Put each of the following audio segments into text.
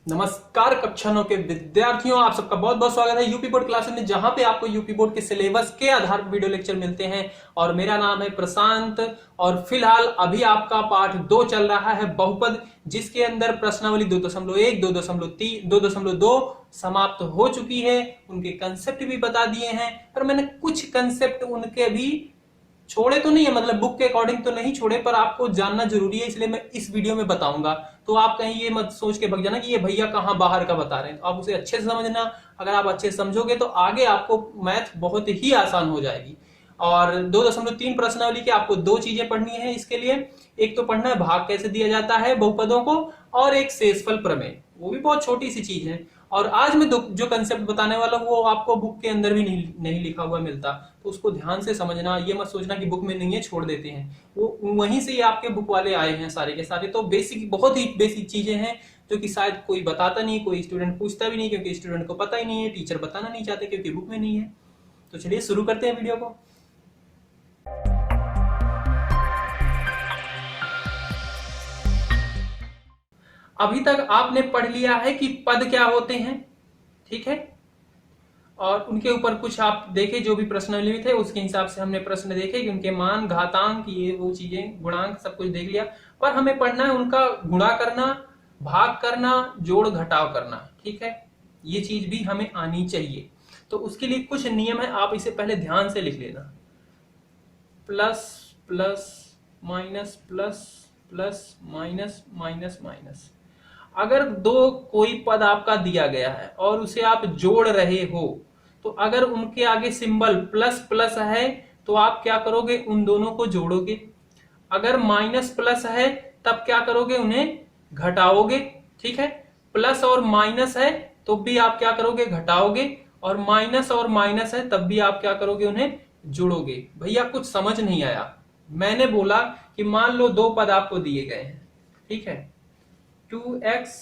नमस्कार कक्षा 9 के विद्यार्थियों, आप सबका बहुत बहुत स्वागत है यूपी बोर्ड क्लासेस में, जहां पे आपको यूपी बोर्ड के सिलेबस के आधार पर वीडियो लेक्चर मिलते हैं। और मेरा नाम है प्रशांत और फिलहाल अभी आपका पाठ 2 चल रहा है बहुपद, जिसके अंदर प्रश्नावली 2.1, 2.3, 2.2 समाप्त हो चुकी है। उनके कंसेप्ट भी बता दिए हैं, पर मैंने कुछ कंसेप्ट उनके भी छोड़े तो नहीं है, मतलब बुक के अकॉर्डिंग तो नहीं छोड़े, पर आपको जानना जरूरी है, इसलिए मैं इस वीडियो में बताऊंगा। तो आप कहीं ये मत सोच के भग जाना कि ये भैया कहाँ बाहर का बता रहे हैं, तो आप उसे अच्छे से समझना। अगर आप अच्छे से समझोगे तो आगे आपको मैथ बहुत ही आसान हो जाएगी। और 2.3 प्रश्नावली के आपको 2 चीजें पढ़नी है इसके लिए। एक तो पढ़ना है भाग कैसे दिया जाता है बहुपदों को, और एक शेषफल प्रमेय, वो भी बहुत छोटी सी चीज है। और आज मैं जो कंसेप्ट बताने वाला हूँ वो आपको बुक के अंदर भी नहीं लिखा हुआ मिलता, तो उसको ध्यान से समझना। ये मत सोचना कि बुक में नहीं है छोड़ देते हैं, वो वहीं से ही आपके बुक वाले आए हैं सारे के सारे। तो बेसिक, बहुत ही बेसिक चीजें हैं जो कि शायद कोई बताता नहीं, कोई स्टूडेंट पूछता भी नहीं, क्योंकि स्टूडेंट को पता ही नहीं है, टीचर बताना नहीं चाहते क्योंकि बुक में नहीं है। तो चलिए शुरू करते हैं वीडियो को। अभी तक आपने पढ़ लिया है कि पद क्या होते हैं, ठीक है, और उनके ऊपर कुछ आप देखे, जो भी प्रश्नावली थे उसके हिसाब से हमने प्रश्न देखे कि उनके मान, घातांक, ये वो चीजें, गुणांक, सब कुछ देख लिया। पर हमें पढ़ना है उनका गुणा करना, भाग करना, जोड़ घटाव करना, ठीक है। ये चीज भी हमें आनी चाहिए, तो उसके लिए कुछ नियम है, आप इसे पहले ध्यान से लिख लेना। Plus plus minus, plus plus minus, minus minus. अगर कोई पद आपका दिया गया है और उसे आप जोड़ रहे हो, तो अगर उनके आगे सिंबल प्लस प्लस है तो आप क्या करोगे, उन दोनों को जोड़ोगे। अगर माइनस प्लस है तब क्या करोगे, उन्हें घटाओगे, ठीक है। प्लस और माइनस है तो भी आप क्या करोगे, घटाओगे। और माइनस और माइनस है तब भी आप क्या करोगे, उन्हें जोड़ोगे। भैया कुछ समझ नहीं आया। मैंने बोला कि मान लो 2 पद आपको दिए गए हैं, ठीक है, 2x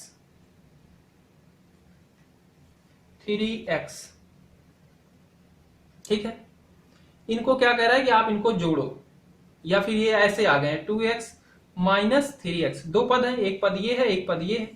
3x, ठीक है। इनको क्या कह रहा है कि आप इनको जोड़ो, या फिर ये ऐसे आ गए 2x माइनस 3x। 2 पद है, एक पद ये है, एक पद ये है,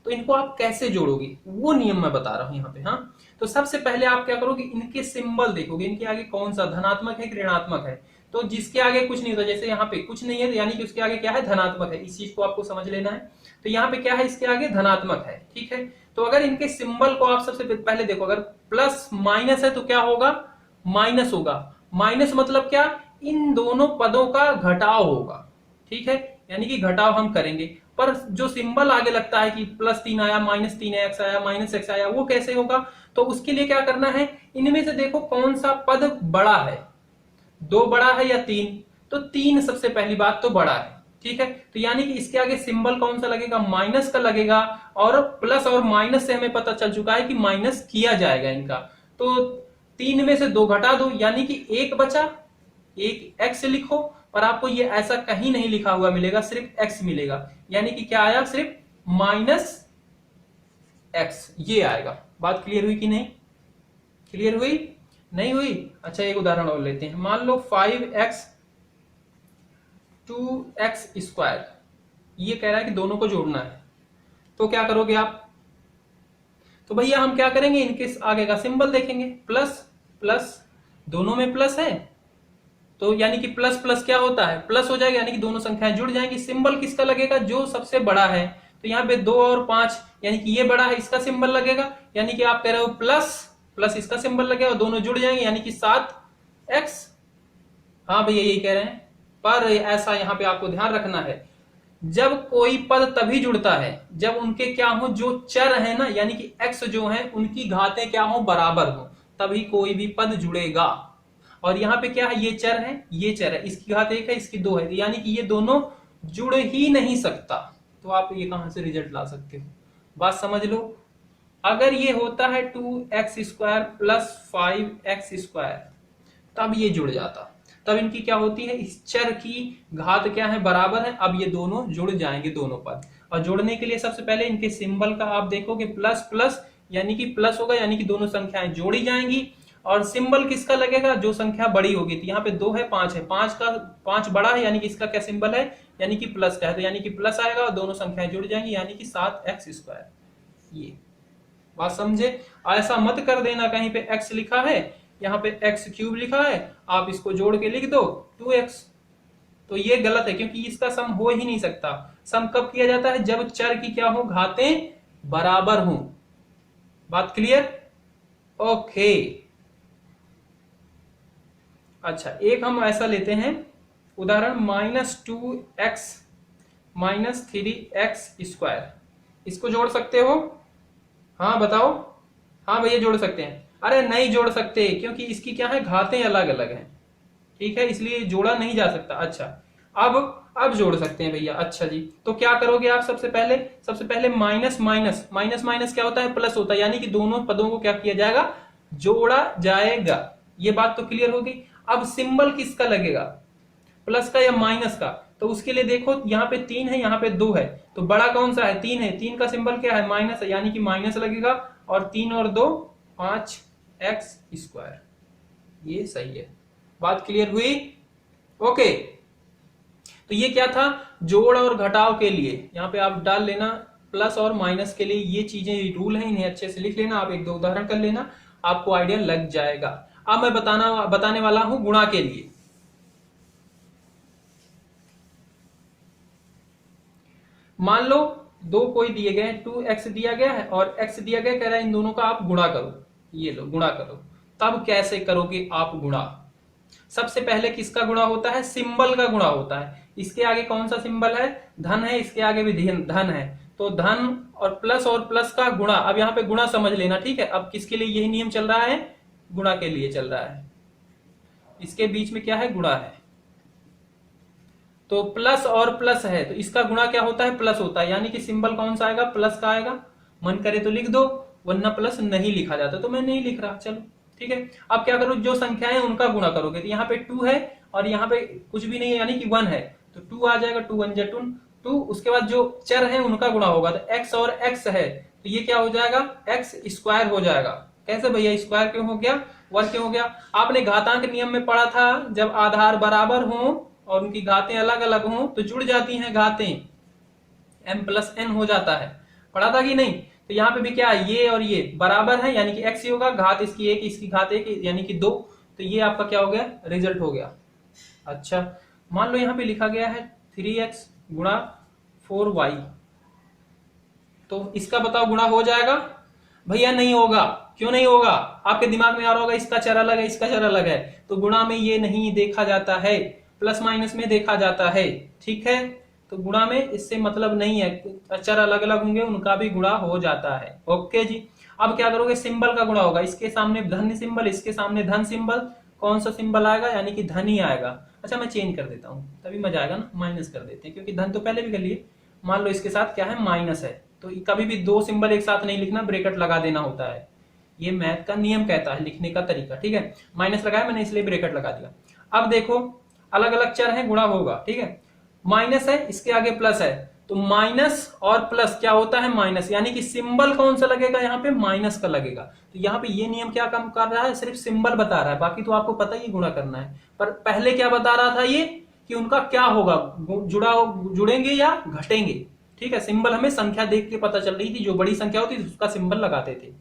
तो इनको आप कैसे जोड़ोगे वो नियम मैं बता रहा हूं यहाँ पे। हाँ, तो सबसे पहले आप क्या करोगे, इनके सिंबल देखोगे, इनके आगे कौन सा धनात्मक है कि ऋणात्मक है। तो जिसके आगे कुछ नहीं होता, जैसे यहाँ पे कुछ नहीं है, यानी कि उसके आगे क्या है, धनात्मक है। इस चीज को आपको समझ लेना है। तो यहाँ पे क्या है, इसके आगे धनात्मक है, ठीक है। तो अगर इनके सिंबल को आप सबसे पहले देखो, अगर प्लस माइनस है तो क्या होगा, माइनस होगा। माइनस मतलब क्या, इन दोनों पदों का घटाव होगा, ठीक है, यानी कि घटाव हम करेंगे। पर जो सिंबल आगे लगता है कि +3 आया, -3x आया, -x आया, वो कैसे होगा, तो उसके लिए क्या करना है, इनमें से देखो कौन सा पद बड़ा है, 2 बड़ा है या 3, तो 3 सबसे पहली बात तो बड़ा है, ठीक है। तो यानी कि इसके आगे सिंबल कौन सा लगेगा, माइनस का लगेगा। और प्लस और माइनस से हमें पता चल चुका है कि माइनस किया जाएगा इनका। तो 3 में से 2 घटा दो, यानी कि 1 बचा, एक x लिखो। पर आपको ये ऐसा कहीं नहीं लिखा हुआ मिलेगा, सिर्फ x मिलेगा, यानी कि क्या आया, सिर्फ -x, ये आएगा। बात क्लियर हुई कि नहीं, क्लियर हुई, नहीं हुई? अच्छा, एक उदाहरण और लेते हैं। मान लो 5x 2x², ये कह रहा है कि दोनों को जोड़ना है, तो क्या करोगे आप, तो भैया हम क्या करेंगे, इनके आगे का सिंबल देखेंगे, प्लस प्लस, दोनों में प्लस है, तो यानी कि प्लस प्लस क्या होता है, प्लस हो जाएगा, यानी कि दोनों संख्याएं जुड़ जाएंगी। सिंबल किसका लगेगा, जो सबसे बड़ा है। तो यहाँ पे 2 और 5, यानी कि ये बड़ा है, इसका सिंबल लगेगा, यानी कि आप कह रहे हो प्लस प्लस, इसका सिंबल लगेगा और दोनों जुड़ जाएंगे, यानी कि 7x। हाँ भैया यही कह रहे हैं, पर ऐसा यहाँ पे आपको ध्यान रखना है, जब कोई पद तभी जुड़ता है जब उनके क्या हो, जो चर है ना, यानी कि x जो है, उनकी घातें क्या हो, बराबर हो, तभी कोई भी पद जुड़ेगा। और यहाँ पे क्या है, ये चर है, ये चर है, इसकी घात 1 है, इसकी 2 है, यानी कि ये दोनों जुड़ ही नहीं सकता। तो आप ये कहां से रिजल्ट ला सकते हो, बात समझ लो। अगर ये होता है 2x² प्लस 5x², तब ये जुड़ जाता, तब इनकी क्या होती है, इस चर की घात क्या है, बराबर है। अब ये दोनों जुड़ जाएंगे, दोनों पद। और जोड़ने के लिए सबसे पहले इनके सिंबल का आप देखोगे, प्लस प्लस, यानी कि प्लस होगा, यानी कि दोनों संख्याएं जोड़ी जाएंगी। और सिंबल किसका लगेगा, जो संख्या बड़ी होगी, तो यहाँ पे 2 है, 5 है, 5 बड़ा है, यानी कि इसका क्या सिंबल है, यानी कि प्लस का है, तो यानी कि प्लस आएगा और दोनों संख्याएं जुड़ जाएंगी, यानी कि 7x²। ये बात समझे। ऐसा मत कर देना कहीं पे x लिखा है, यहाँ पे x क्यूब लिखा है, आप इसको जोड़ के लिख दो 2x, तो ये गलत है क्योंकि इसका सम हो ही नहीं सकता। सम कब किया जाता है? जब चर की क्या हो, घातें बराबर हो। बात क्लियर? ओके। अच्छा, एक हम ऐसा लेते हैं उदाहरण -2x -3x²। इसको जोड़ सकते हो? हाँ बताओ। हाँ भैया जोड़ सकते हैं। अरे नहीं जोड़ सकते क्योंकि इसकी क्या है, घातें अलग अलग हैं, ठीक है, इसलिए जोड़ा नहीं जा सकता। अच्छा, अब जोड़ सकते हैं भैया। अच्छा जी, तो क्या करोगे आप? सबसे पहले माइनस माइनस माइनस माइनस क्या होता है, प्लस होता है, यानी कि दोनों पदों को क्या किया जाएगा, जोड़ा जाएगा। ये बात तो क्लियर होगी। अब सिंबल किसका लगेगा, प्लस का या माइनस का? तो उसके लिए देखो, यहाँ पे 3 है, यहाँ पे 2 है, तो बड़ा कौन सा है, 3 है, 3 का सिंबल क्या है, माइनस है, यानी कि माइनस लगेगा। और 3 और 2 5x², ये सही है। बात क्लियर हुई? ओके। तो ये क्या था, जोड़ और घटाव के लिए यहाँ पे आप डाल लेना, प्लस और माइनस के लिए ये चीजें रूल हैं, इन्हें अच्छे से लिख लेना। आप एक दो उदाहरण कर लेना, आपको आइडिया लग जाएगा। अब मैं बताने वाला हूं गुणा के लिए। मान लो दो कोई दिए गए, 2x दिया गया है और x दिया गया, कह रहा है इन दोनों का आप गुणा करो। ये लो गुणा करो। तब कैसे करोगे आप गुणा? सबसे पहले किसका गुणा होता है, सिंबल का गुणा होता है। इसके आगे कौन सा सिंबल है, धन है, इसके आगे भी धन है, तो धन और प्लस का गुणा। अब यहाँ पे गुणा समझ लेना, ठीक है। अब किसके लिए यही नियम चल रहा है, गुणा के लिए चल रहा है। इसके बीच में क्या है, गुणा है, तो प्लस और प्लस है, तो इसका गुणा क्या होता है, प्लस होता है, यानी कि सिंबल कौन सा आएगा, प्लस का आएगा। मन करे तो लिख दो, वरना प्लस नहीं लिखा जाता, तो मैं नहीं लिख रहा, चलो ठीक है। अब क्या करो, जो संख्याएं उनका गुणा करोगे, तो यहाँ पे 2 है और यहाँ पे कुछ भी नहीं है, यानी कि 1 है, तो 2 आ जाएगा, 2 1 2। उसके बाद जो चर है उनका गुणा होगा, तो x और x है, तो ये क्या हो जाएगा, x² हो जाएगा। कैसे भैया, स्क्वायर क्यों हो गया, 1 क्यों हो गया? आपने घातांक नियम में पढ़ा था, जब आधार बराबर हो और उनकी घातें अलग अलग हों तो जुड़ जाती हैं घातें, m+n हो जाता है, पढ़ा था कि नहीं? तो यहाँ पे भी क्या है, ये और ये बराबर है, यानी कि x ही होगा, घात इसकी 1, इसकी घात 1, यानी कि 2, तो ये आपका क्या हो गया, रिजल्ट हो गया। अच्छा, मान लो यहाँ पे लिखा गया है 3x गुणा 4y, तो इसका बताओ गुणा हो जाएगा? भैया नहीं होगा। क्यों नहीं होगा? आपके दिमाग में आ रहा होगा इसका चर अलग है, इसका चर अलग है, तो गुणा में ये नहीं देखा जाता है, प्लस माइनस में देखा जाता है, ठीक है। तो गुणा में इससे मतलब नहीं है, चर अलग अलग होंगे उनका भी गुणा हो जाता है। ओके जी। अब क्या करोगे, सिंबल का गुणा होगा, इसके सामने धन सिंबल, इसके सामने धन सिंबल, कौन सा सिंबल आएगा, यानी कि धन ही आएगा। अच्छा मैं चेंज कर देता हूं, तभी मजा आएगा ना, माइनस कर देते हैं, क्योंकि धन तो पहले भी कर लिए। मान लो इसके साथ क्या है, माइनस है, तो कभी भी दो सिंबल एक साथ नहीं लिखना, ब्रेकेट लगा देना होता है, ये मैथ का नियम कहता है, लिखने का तरीका, ठीक है। माइनस लगाया मैंने इसलिए ब्रेकेट लगा दिया। अब देखो अलग अलग चर है, गुणा होगा, ठीक है। माइनस है, इसके आगे प्लस है, तो माइनस और प्लस क्या होता है, माइनस, यानी कि सिंबल कौन सा लगेगा, यहाँ पे माइनस का लगेगा। तो यहाँ पे ये नियम क्या काम कर रहा है, सिर्फ सिंबल बता रहा है, बाकी तो आपको पता ही गुणा करना है। पर पहले क्या बता रहा था ये, कि उनका क्या होगा, जुड़ेंगे या घटेंगे, ठीक है। सिंबल हमें संख्या देख के पता चल रही थी, जो बड़ी संख्या होती थी उसका सिंबल लगाते थे।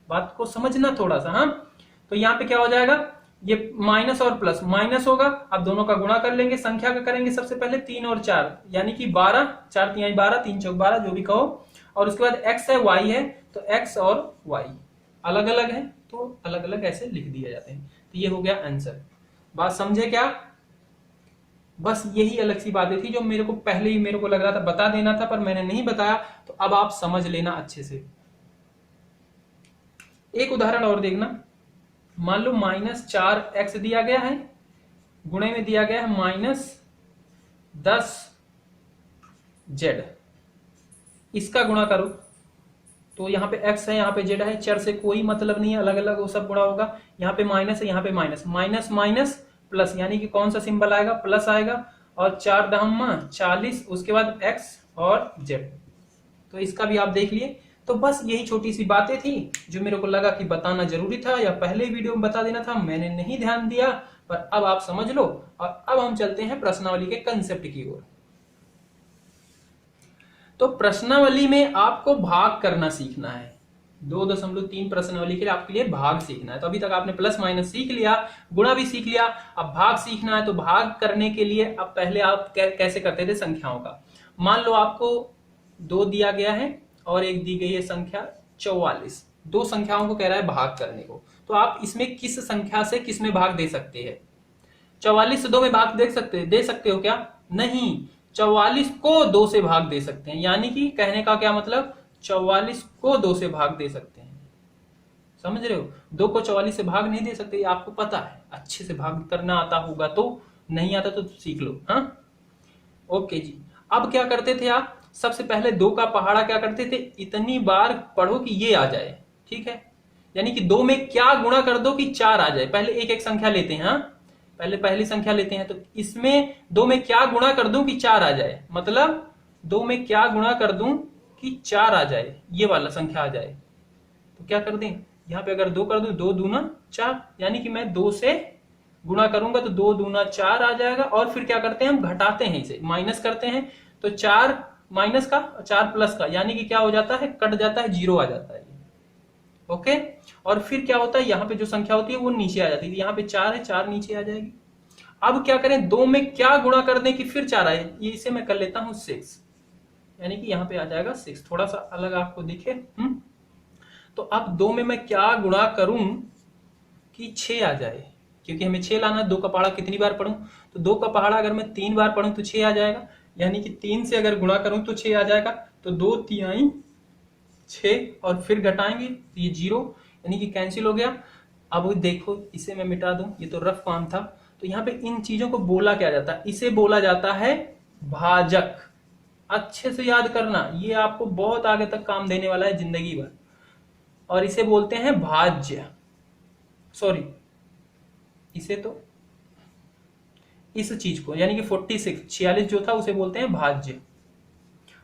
बात को समझना थोड़ा सा, हाँ। तो यहाँ पे क्या हो जाएगा, ये माइनस और प्लस, माइनस होगा, अब दोनों का गुणा कर लेंगे, संख्या का करेंगे सबसे पहले 3 और 4, यानी कि 12, 4 3 12, 3 चौक 12, जो भी कहो। और उसके बाद x है, y है, तो x और y अलग अलग है, तो अलग अलग ऐसे लिख दिए जाते हैं। तो ये हो गया आंसर। बात समझे क्या? बस यही अलग सी बातें थी जो मेरे को पहले ही मेरे को लग रहा था बता देना था, पर मैंने नहीं बताया, तो अब आप समझ लेना अच्छे से। एक उदाहरण और देखना, मान लो -4x दिया गया है, गुणे में दिया गया है -10z, इसका गुणा करो, तो यहाँ पे x है, यहाँ पे z है, चर से कोई मतलब नहीं है, अलग अलग वो सब गुणा होगा। यहाँ पे माइनस है, यहाँ पे माइनस, माइनस माइनस प्लस, यानी कि कौन सा सिंबल आएगा, प्लस आएगा, और 4 दहम्मा 40, उसके बाद x और z, तो इसका भी आप देख लिए। तो बस यही छोटी सी बातें थी जो मेरे को लगा कि बताना जरूरी था, या पहले वीडियो में बता देना था, मैंने नहीं ध्यान दिया, पर अब आप समझ लो। और अब हम चलते हैं प्रश्नावली के कंसेप्ट की ओर। तो प्रश्नावली में आपको भाग करना सीखना है। 2.3 प्रश्नावली के लिए आपके लिए भाग सीखना है। तो अभी तक आपने प्लस माइनस सीख लिया, गुणा भी सीख लिया, अब भाग सीखना है। तो भाग करने के लिए अब पहले आप कैसे करते थे संख्याओं का। मान लो आपको 2 दिया गया है और एक दी गई है संख्या 44, दो संख्याओं को कह रहा है भाग करने को। तो आप इसमें किस संख्या से किस में भाग दे सकते हैं? 44 से 2 में भाग दे सकते हो क्या? नहीं, 44 को 2 से भाग दे सकते हैं। यानी कि कहने का क्या मतलब, 44 को 2 से भाग दे सकते हैं। समझ रहे हो? 2 को 44 से भाग नहीं दे सकते, ये आपको पता है। अच्छे से भाग करना आता होगा तो, नहीं आता तो सीख लो। हाँ, ओके जी। अब क्या करते थे आप? सबसे पहले 2 का पहाड़ा क्या करते थे, इतनी बार पढ़ो कि ये आ जाए। ठीक है, यानी कि 2 में क्या गुणा कर दो कि 4 आ जाए। पहले एक एक संख्या लेते हैं। हाँ, पहले पहली संख्या लेते हैं। तो इसमें 2 में क्या गुणा कर दूं कि 4 आ जाए, मतलब 2 में क्या गुणा कर दूं कि 4 आ जाए, ये वाला संख्या आ जाए। तो क्या कर दें, यहां पे अगर 2 कर दूं, 2 दूना 4, यानी कि मैं 2 से गुणा करूंगा तो 2 दूना 4 आ जाएगा। और फिर क्या करते हैं, हम घटाते हैं, इसे माइनस करते हैं। तो 4 माइनस का 4 प्लस का, यानी कि क्या हो जाता है, कट जाता है, 0 आ जाता है। ओके, और फिर क्या होता है, यहाँ पे जो संख्या होती है वो नीचे आ जाती है। यहाँ पे 4 है, 4 नीचे आ जाएगी। अब क्या करें, 2 में क्या गुणा कर दें कि फिर 4 आए, ये इसे मैं कर लेता हूं 6, यानी कि यहाँ पे आ जाएगा 6। थोड़ा सा अलग आपको दिखे। तो अब 2 में मैं क्या गुणा करूं कि 6 आ जाए, क्योंकि हमें 6 लाना है। 2 का पहाड़ा कितनी बार पढ़ूं, तो 2 का पहाड़ा अगर मैं 3 बार पढ़ूं तो 6 आ जाएगा, यानी कि 3 से अगर गुणा करूं तो 6 आ जाएगा। तो 2 तिहाई 6 और फिर घटाएंगे तो ये 0, यानी कि कैंसिल हो गया। अब देखो, इसे मैं मिटा दूं, ये तो रफ काम था। तो यहाँ पे इन चीजों को बोला क्या जाता है, इसे बोला जाता है भाजक। अच्छे से याद करना, ये आपको बहुत आगे तक काम देने वाला है जिंदगी भर। और इसे बोलते हैं भाज्य, सॉरी, इसे तो इस चीज को, यानी कि 46 जो था उसे बोलते हैं भाज्य।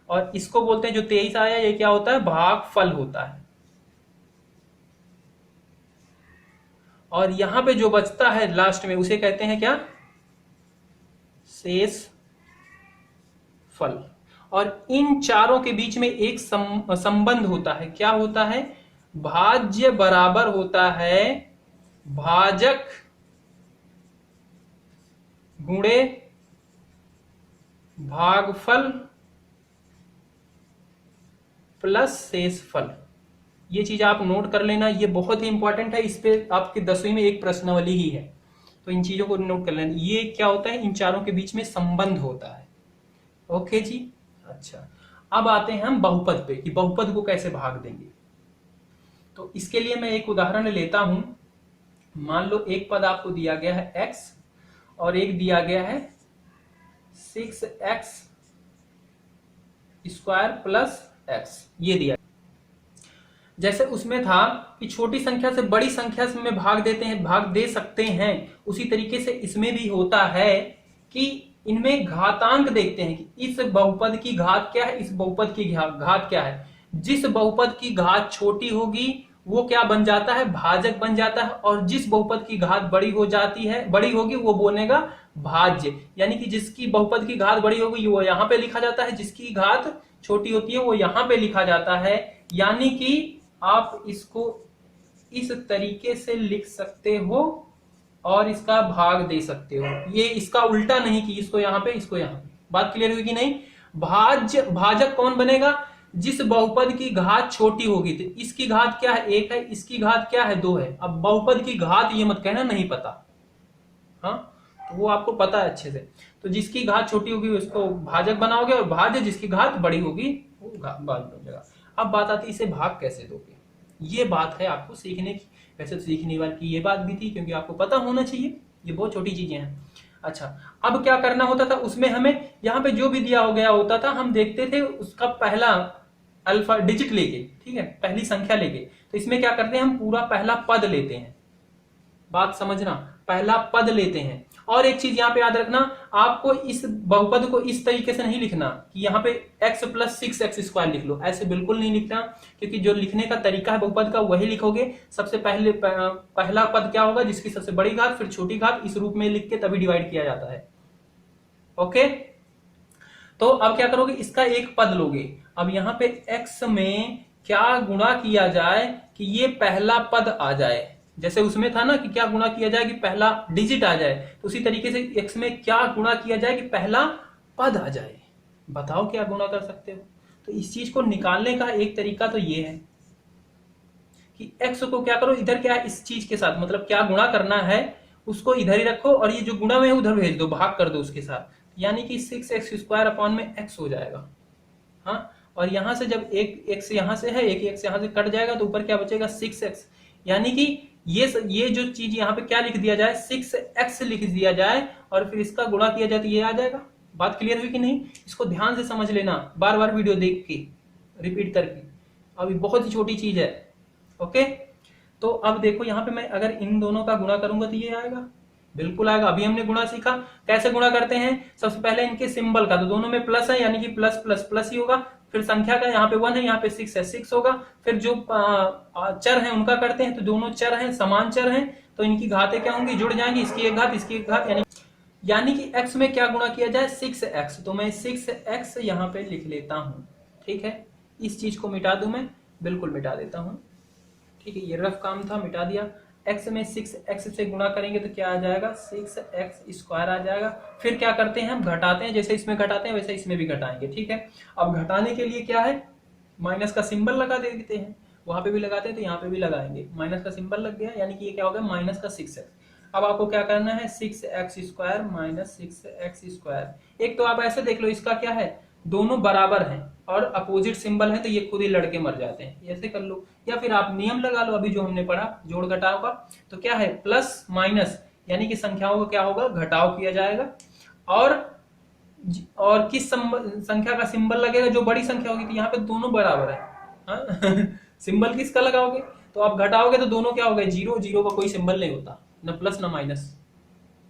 और इसको बोलते हैं, जो 23 आया, ये क्या होता है, भागफल होता है। और यहां पे जो बचता है लास्ट में उसे कहते हैं क्या, शेष फल। और इन चारों के बीच में एक संबंध होता है। क्या होता है, भाज्य बराबर होता है भाजक गुणे भागफल प्लस शेषफल। ये चीज आप नोट कर लेना, ये बहुत ही इंपॉर्टेंट है। इस पे आपके 10वीं में एक प्रश्नावली ही है, तो इन चीजों को नोट कर लेना। ये क्या होता है, इन चारों के बीच में संबंध होता है। ओके जी, अच्छा। अब आते हैं हम बहुपद पे, कि बहुपद को कैसे भाग देंगे। तो इसके लिए मैं एक उदाहरण लेता हूं। मान लो एक पद आपको दिया गया है x और एक दिया गया है 6x स्क्वायर प्लस x, ये दिया। जैसे उसमें था कि छोटी संख्या से बड़ी संख्या में भाग देते हैं, भाग दे सकते हैं, उसी तरीके से इसमें भी होता है कि इनमें घातांक देखते हैं कि इस बहुपद की घात क्या है, इस बहुपद की घात क्या है। जिस बहुपद की घात छोटी होगी वो क्या बन जाता है, भाजक बन जाता है। और जिस बहुपद की घात बड़ी हो जाती है, बड़ी होगी, वो बनेगा भाज्य। यानी कि जिसकी बहुपद की घात बड़ी होगी वो यहां पे लिखा जाता है, जिसकी घात छोटी होती है वो यहां पे लिखा जाता है। यानी कि आप इसको इस तरीके से लिख सकते हो और इसका भाग दे सकते हो। ये इसका उल्टा नहीं कि इसको यहां पे, इसको यहां पे। बात क्लियर हुई कि नहीं? भाजक कौन बनेगा, जिस बहुपद की घात छोटी होगी। तो इसकी घात क्या है, 1 है, इसकी घात क्या है, 2 है। अब बहुपद की घात ये मत कहना नहीं पता, हाँ, तो वो आपको पता है अच्छे से। तो जिसकी घात छोटी होगी उसको भाजक बनाओगे, और भाज्य जिसकी घात बड़ी होगी वो भाज्य बन जाएगा। अब बात आती है इसे भाग कैसे दोगे, ये बात है आपको सीखने की। वैसे तो सीखने वाली की ये बात भी थी, क्योंकि आपको पता होना चाहिए, ये बहुत छोटी चीजें हैं। अच्छा, अब क्या करना होता था उसमें, हमें यहाँ पे जो भी दिया हो गया होता था हम देखते थे उसका पहला अल्फा डिजिट लेके, ठीक है, पहली संख्या लेके। तो इसमें क्या करते हैं, हम पूरा पहला पद लेते हैं। बात समझना, पहला पद लेते हैं। और एक चीज यहाँ पे याद रखना, आपको इस बहुपद को इस तरीके से नहीं लिखना कि यहाँ पे x प्लस 6x स्क्वायर लिख लो, ऐसे बिल्कुल नहीं लिखना। क्योंकि जो लिखने का तरीका है बहुपद का वही लिखोगे। सबसे पहले पहला पद क्या होगा, जिसकी सबसे बड़ी घात फिर छोटी घात, इस रूप में लिख के तभी डिवाइड किया जाता है। ओके, तो अब क्या करोगे, इसका एक पद लोगे। अब यहाँ पे x में क्या गुणा किया जाए कि ये पहला पद आ जाए। जैसे उसमें था ना कि क्या गुणा किया जाए कि पहला डिजिट आ जाए, तो उसी तरीके से x में क्या गुणा किया जाए कि पहला पद आ जाए। बताओ क्या गुणा कर सकते हो। तो इस चीज को निकालने का एक तरीका तो ये है कि x को क्या करो, इधर क्या है इस चीज के साथ, मतलब क्या गुणा करना है उसको इधर ही रखो और ये जो गुणा में है उधर भेज दो, भाग कर दो उसके साथ, यानी कि 6x² अपॉन में x हो जाएगा। हाँ, और यहां से जब एक x यहां से है, एक x यहां से कट जाएगा तो ऊपर क्या बचेगा 6x, यानी कि ये जो चीज यहाँ पे क्या लिख दिया जाए 6x लिख दिया जाए और फिर इसका गुणा किया जाए तो ये आ जाएगा। बात क्लियर हुई कि नहीं। इसको ध्यान से समझ लेना, बार बार वीडियो देख के रिपीट करके, अभी बहुत ही छोटी चीज है। ओके, तो अब देखो यहाँ पे मैं अगर इन दोनों का गुणा करूंगा तो ये आएगा, बिल्कुल आएगा। अभी हमने गुणा सीखा कैसे गुणा करते हैं। सबसे पहले इनके सिंबल का, तो दोनों में प्लस है यानी कि प्लस प्लस प्लस ही होगा। फिर संख्या का, यहाँ पे 1 है यहाँ पे 6 है, 6 होगा। फिर जो चर हैं उनका करते हैं, तो दोनों चर हैं समान चर हैं तो इनकी घातें क्या होंगी, जुड़ जाएंगी, इसकी एक घात इसकी एक घात, यानी कि x में क्या गुणा किया जाए 6x, तो मैं 6x यहाँ पे लिख लेता हूं। ठीक है, इस चीज को मिटा दूं मैं, बिल्कुल मिटा देता हूं। ठीक है, ये रफ काम था, मिटा दिया। x में 6x से गुणा करेंगे तो क्या आ जाएगा 6x² आ जाएगा। फिर क्या करते हैं हम, घटाते हैं, जैसे इसमें घटाते हैं वैसे इसमें भी घटाएंगे। ठीक है, अब घटाने के लिए क्या है, माइनस का सिंबल लगा देते हैं, वहां पे भी लगाते हैं तो यहाँ पे भी लगाएंगे। माइनस का सिंबल लग गया यानी कि ये क्या हो गया माइनस का 6x। अब आपको क्या करना है 6x² माइनस 6x²। एक तो आप ऐसे देख लो, इसका क्या है दोनों बराबर हैं और अपोजिट सिंबल है तो ये खुद ही लड़के मर जाते हैं, ऐसे कर लो। या फिर आप नियम लगा लो, अभी जो हमने पढ़ा जोड़ घटाव का, तो क्या है प्लस माइनस यानी कि संख्याओं का क्या होगा घटाव किया जाएगा। और किस संख्या का सिंबल लगेगा, जो बड़ी संख्या होगी, तो यहाँ पे दोनों बराबर है। हाँ? सिंबल किसका लगाओगे, तो आप घटाओगे तो दोनों क्या हो गए जीरो, जीरो का कोई सिंबल नहीं होता, न प्लस न माइनस,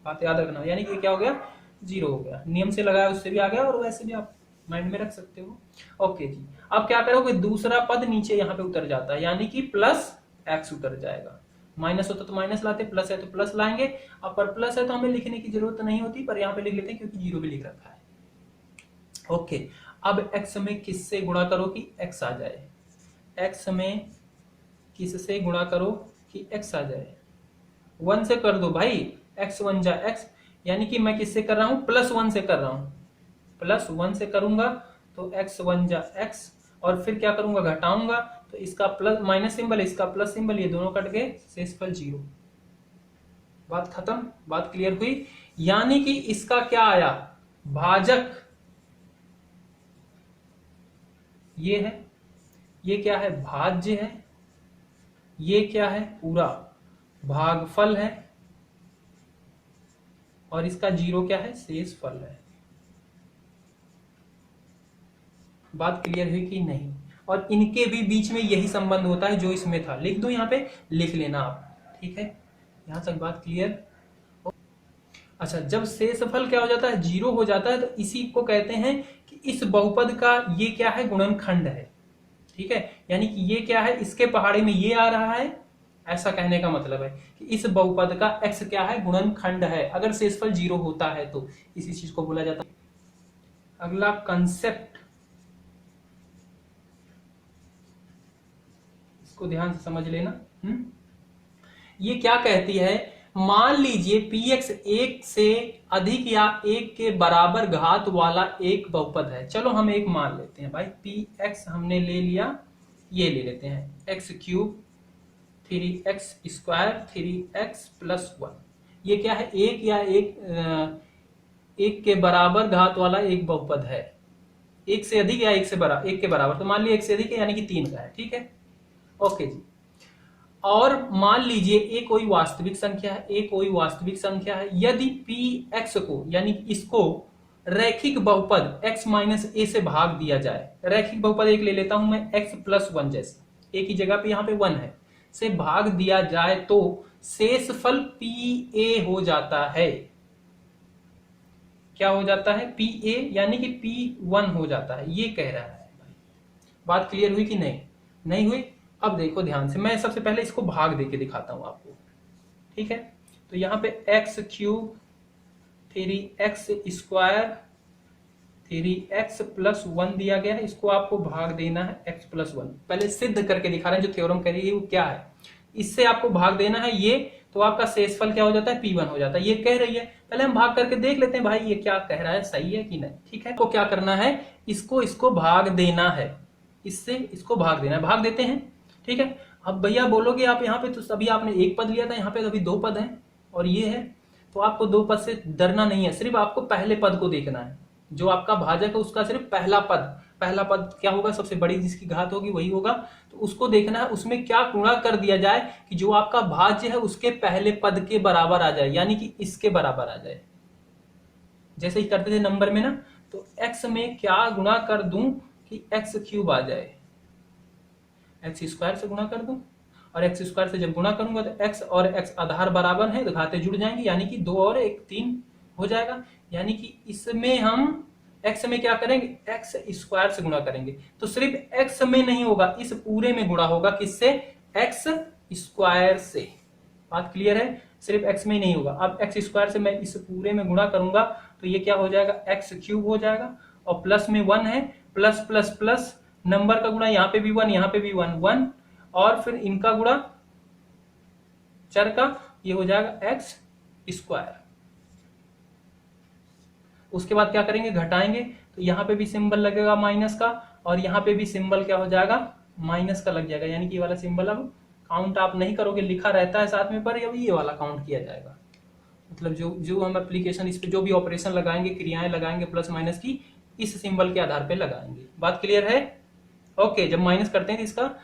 बात याद रखना। यानी कि क्या हो गया जीरो हो गया, नियम से लगाया उससे भी आ गया और वैसे भी आप माइंड में रख सकते हो। ओके जी, अब क्या करोगे दूसरा पद नीचे यहाँ पे उतर जाता है यानी कि प्लस x उतर जाएगा। माइनस होता तो माइनस लाते, प्लस है तो प्लस लाएंगे। अब पर प्लस है तो हमें लिखने की जरूरत नहीं होती, पर यहाँ पे लिख लेते हैं क्योंकि जीरो भी लिख रखा है। ओके, अब x में किससे गुणा करो कि x आ जाए, x में किससे गुणा करो कि x आ जाए, 1 से कर दो भाई, x1 जा x, यानी कि मैं किससे कर रहा हूं +1 से कर रहा हूं, +1 से करूंगा तो x1 जा x, और फिर क्या करूंगा घटाऊंगा तो इसका प्लस माइनस सिंबल इसका प्लस सिंबल, ये दोनों कट गए, शेषफल 0। बात खत्म, बात क्लियर हुई। यानी कि इसका क्या आया भाजक ये है, ये क्या है भाज्य है, ये क्या है पूरा भागफल है, और इसका 0 क्या है शेषफल है। बात क्लियर हुई कि नहीं। और इनके भी बीच में यही संबंध होता है जो इसमें था, लिख दो यहाँ पे, लिख लेना आप। ठीक है, यहां तक बात क्लियर। अच्छा, जब शेषफल क्या हो जाता है 0 हो जाता है तो इसी को कहते हैं कि इस बहुपद का ये क्या है गुणनखंड है। ठीक है, यानी कि ये क्या है इसके पहाड़े में ये आ रहा है, ऐसा कहने का मतलब है कि इस बहुपद का x क्या है गुणनखंड है, अगर शेषफल 0 होता है तो इसी चीज को बोला जाता है। अगला कंसेप्ट, इसको ध्यान से समझ लेना। ये क्या कहती है, मान लीजिए px 1 से अधिक या 1 के बराबर घात वाला एक बहुपद है। चलो हम एक मान लेते हैं भाई, px हमने ले लिया, ये ले लेते हैं x³ 3x² 3x + 1, ये क्या है एक या एक के बराबर घात वाला एक बहुपद है। एक से अधिक या एक के बराबर, तो मान लिया एक से अधिक है यानी कि 3 का है। ठीक है, ओके जी। और मान लीजिए ए कोई वास्तविक संख्या है, ए कोई वास्तविक संख्या है, यदि px को यानी इसको रैखिक बहुपद x - a से भाग दिया जाए, रैखिक बहुपद एक ले लेता हूं मैं x + 1 जैसा, a की जगह पे यहाँ पे 1 है, से भाग दिया जाए तो शेषफल pa हो जाता है। क्या हो जाता है pa, यानी कि p1 हो जाता है, ये कह रहा है। बात क्लियर हुई कि नहीं, नहीं हुई। अब देखो ध्यान से, मैं सबसे पहले इसको भाग देके दिखाता हूं आपको। ठीक है, तो यहां पे x³ 3x² 3x+1 दिया गया है, इसको आपको भाग देना है x+1। पहले सिद्ध करके दिखा रहे हैं, जो थ्योरम कह रही है वो क्या है, इससे आपको भाग देना है ये, तो आपका शेषफल क्या हो जाता है, P1 हो जाता है। ये कह रही है, पहले हम भाग करके देख लेते हैं भाई ये क्या कह रहा है, सही है कि नहीं। ठीक है, तो क्या करना है, इसको भाग देना है, इससे इसको भाग देना है, भाग देते हैं। ठीक है, अब भैया बोलोगे आप यहाँ पे, तो अभी आपने एक पद लिया था, यहाँ पे अभी दो पद हैं और ये है, तो आपको दो पद से डरना नहीं है, सिर्फ आपको पहले पद को देखना है। जो आपका भाजक है उसका सिर्फ पहला पद क्या होगा, सबसे बड़ी जिसकी घात होगी वही होगा, तो उसको देखना है, उसमें क्या गुणा कर दिया जाए कि जो आपका भाज्य है उसके पहले पद के बराबर आ जाए, यानी कि इसके बराबर आ जाए। जैसे ही करते थे नंबर में ना, तो x में क्या गुणा कर दूं कि x³ आ जाए, x² से गुणा कर दूं, और x² से जब गुणा करूंगा तो x और x आधार बराबर है, तो घाते जुड़ जाएंगे, यानी कि 2 और 1 3 हो जाएगा। यानी कि इसमें हम x में क्या करेंगे, x² से गुणा करेंगे, तो सिर्फ x में नहीं होगा, इस पूरे में गुणा होगा, किससे, x² से। बात क्लियर है, सिर्फ x में ही नहीं होगा। अब x² से मैं इस पूरे में गुणा करूंगा तो ये क्या हो जाएगा, x³ हो जाएगा, और प्लस में 1 है, प्लस प्लस प्लस नंबर का गुणा, यहाँ पे भी 1 यहाँ पे भी 1 1, और फिर इनका गुणा चर का, ये हो जाएगा x²। उसके बाद क्या करेंगे, घटाएंगे, तो यहाँ पे भी सिंबल लगेगा माइनस का, और यहाँ पे भी सिंबल क्या हो जाएगा, माइनस का लग जाएगा, यानी कि ये वाला सिंबल अब काउंट आप नहीं करोगे, लिखा रहता है साथ में, पर ये वाला काउंट किया जाएगा। मतलब जो हम एप्लीकेशन इस पे जो भी ऑपरेशन लगाएंगे, क्रियाएं लगाएंगे प्लस माइनस की, इस सिंबल के आधार पे लगाएंगे। बात क्लियर है, ओके। जब माइनस करते हैं तो इसका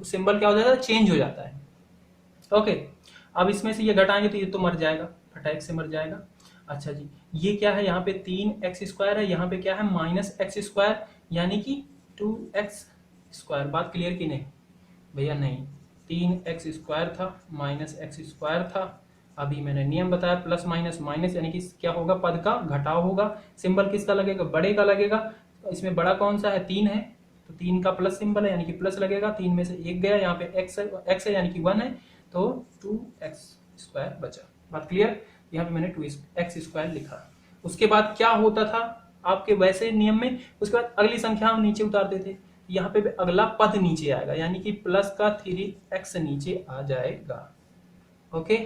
सिंबल क्या हो जाता है, चेंज हो जाता है। ओके, अब इसमें से ये घटाएंगे तो ये तो मर जाएगा, फटाक से मर जाएगा। अच्छा जी, ये क्या है, यहाँ पे 3x² है, यहाँ पे क्या है, -x², यानी कि 2x²। बात क्लियर की नहीं भैया, नहीं, 3x² था -x² था, अभी मैंने नियम बताया, प्लस माइनस माइनस, यानी कि क्या होगा, पद का घटाव होगा। सिंबल किसका लगेगा, बड़े का लगेगा। इसमें बड़ा कौन सा है, 3 है, तो 3 का प्लस सिंबल है, यानी कि प्लस लगेगा। 3 में से 1 गया, यहाँ पे x है यानी कि 1 है, तो 2x² बचा। बात क्लियर, यहाँ पे मैंने 2x² लिखा। उसके बाद क्या होता था आपके वैसे नियम में, उसके बाद अगली संख्या हम नीचे उतारते थे, यहाँ पे अगला पद नीचे आएगा, यानी कि प्लस का 3x नीचे आ जाएगा। ओके,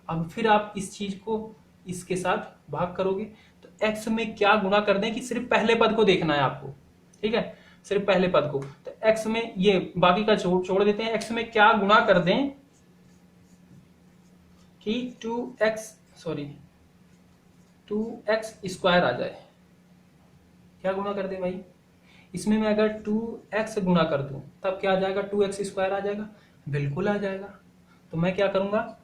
अब फिर आप इस चीज को इसके साथ भाग करोगे, तो x में क्या गुणा कर दें कि सिर्फ पहले पद को देखना है आपको। ठीक है, सिर्फ पहले पद को, तो x में ये बाकी का छोड़ देते हैं। x में क्या गुणा कर दें कि 2x² आ जाए। क्या गुणा कर दे भाई, इसमें मैं अगर 2x गुणा कर दूं तब क्या आ जाएगा, 2x² आ जाएगा, बिल्कुल आ जाएगा। तो मैं क्या करूंगा,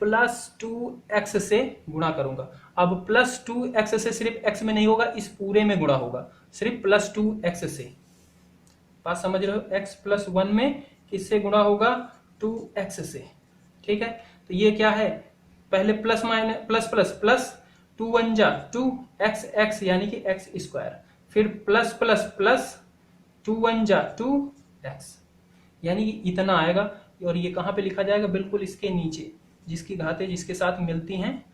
+2x से गुणा करूंगा। अब +2x से सिर्फ x में नहीं होगा, इस पूरे में गुणा होगा, सिर्फ +2x से। बात समझ रहे हो, x+1 में किससे गुणा होगा, 2x से। ठीक है, तो ये क्या है, पहले plus minus plus plus plus, 2 1 जा 2x यानी कि x², फिर प्लस प्लस प्लस 2 1 जा 2x, यानी कि इतना आएगा। और ये कहाँ पे लिखा जाएगा, बिल्कुल इसके नीचे, जिसकी घातें जिसके साथ मिलती हैं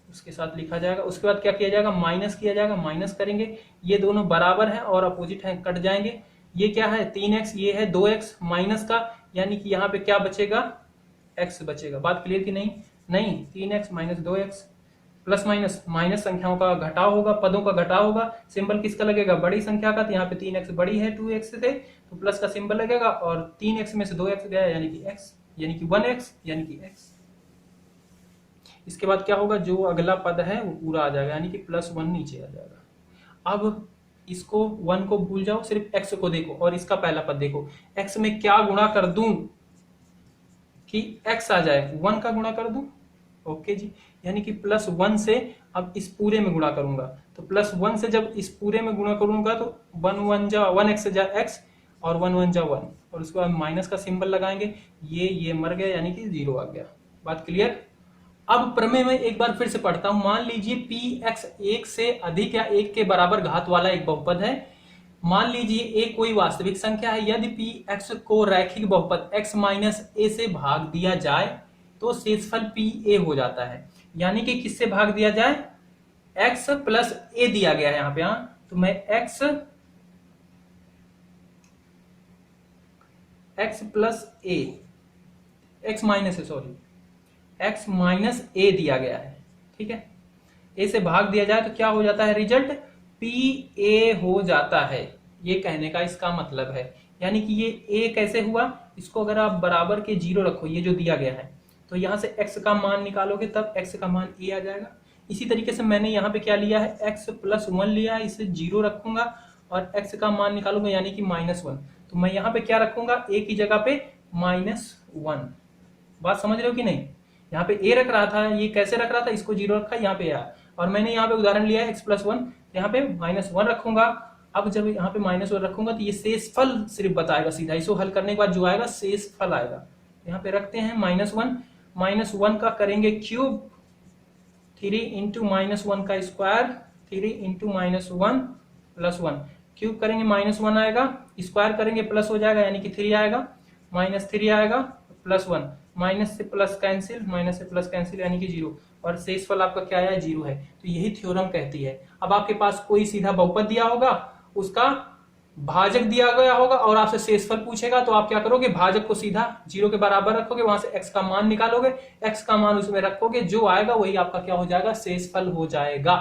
उसके साथ लिखा जाएगा। उसके बाद क्या किया जाएगा, माइनस किया जाएगा, माइनस करेंगे, ये दोनों बराबर हैं और अपोजिट हैं, कट जाएंगे। ये क्या है, 3x, ये है 2x माइनस का, यानी कि यहाँ पे क्या बचेगा, x बचेगा। बात क्लियर की नहीं, 3x - 2x, plus minus minus संख्याओं का घटाव होगा, पदों का घटाव होगा। सिंबल किसका लगेगा, बड़ी संख्या का, तो यहाँ पे 3x बड़ी है 2x से, तो प्लस का सिंबल लगेगा, और 3x में से 2x गया यानी कि x, यानी कि 1x यानी कि x। इसके बाद क्या होगा, जो अगला पद है वो पूरा आ जाएगा, यानी कि +1 नीचे आ जाएगा। अब इसको 1 को भूल जाओ, सिर्फ x को देखो और इसका पहला पद देखो। x में क्या गुणा कर दूं कि x आ जाए, 1 का गुणा कर दूं। ओके जी, यानी कि +1 से अब इस पूरे में गुणा करूंगा, तो +1 से जब इस पूरे में गुणा करूंगा तो 1 1 जा 1x जा x, और 1 1 जा 1, और उसके बाद माइनस का सिंबल लगाएंगे, ये मर गया यानी कि 0 आ गया। बात क्लियर। अब प्रमेय में एक बार फिर से पढ़ता हूं। मान लीजिए px 1 से अधिक या 1 के बराबर घात वाला एक बहुपद है। मान लीजिए a कोई वास्तविक संख्या है। यदि px को रैखिक बहुपद x - a से भाग दिया जाए तो शेषफल pa हो जाता है। यानी कि किससे भाग दिया जाए, x + a दिया गया है यहाँ पे, तो मैं x प्लस ए, x माइनस ए दिया गया है, ठीक है। ए से भाग दिया जाए तो क्या हो जाता है, रिजल्ट पी ए हो जाता है, ये कहने का इसका मतलब है। यानी कि ये ए कैसे हुआ, इसको अगर आप बराबर के 0 रखो, ये जो दिया गया है, तो यहां से x का मान निकालोगे तब x का मान ए आ जाएगा। इसी तरीके से मैंने यहाँ पे क्या लिया है, x प्लस 1 लिया है, इसे 0 रखूंगा और x का मान निकालूंगा यानी कि -1। तो मैं यहाँ पे क्या रखूंगा, a की जगह पे -1। बात समझ रहे हो कि नहीं। यहाँ पे a रख रहा था, ये कैसे रख रहा था, इसको 0 रखा, यहाँ पे आया, और मैंने यहाँ पे उदाहरण लिया है x प्लस 1, यहाँ पे -1 रखूंगा। अब जब यहाँ पे -1 रखूंगा तो ये शेष फल सिर्फ बताएगा सीधा, इसको हल करने के बाद जो आएगा शेष फल आएगा। यहाँ पे रखते हैं -1 का करेंगे क्यूब, 3 इंटू -1 का स्क्वायर, 3 इंटू -1 प्लस 1, क्यूब करेंगे -1 आएगा, स्क्वायर करेंगे प्लस हो जाएगा यानी कि 3 आएगा, -3 आएगा प्लस 1, माइनस से प्लस कैंसिल यानी कि 0, और शेषफल आपका क्या आया, 0 है। तो यही थ्योरम कहती है। अब आपके पास कोई सीधा बहुपद दिया होगा, उसका भाजक दिया गया होगा और आपसे शेषफल पूछेगा, तो आप क्या करोगे, भाजक को सीधा 0 के बराबर रखोगे, वहां से x का मान निकालोगे, x का मान उसमें रखोगे, जो आएगा वही आपका क्या हो जाएगा, शेषफल हो जाएगा।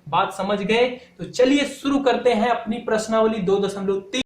बात समझ गए। तो चलिए शुरू करते हैं अपनी प्रश्नावली 2.3।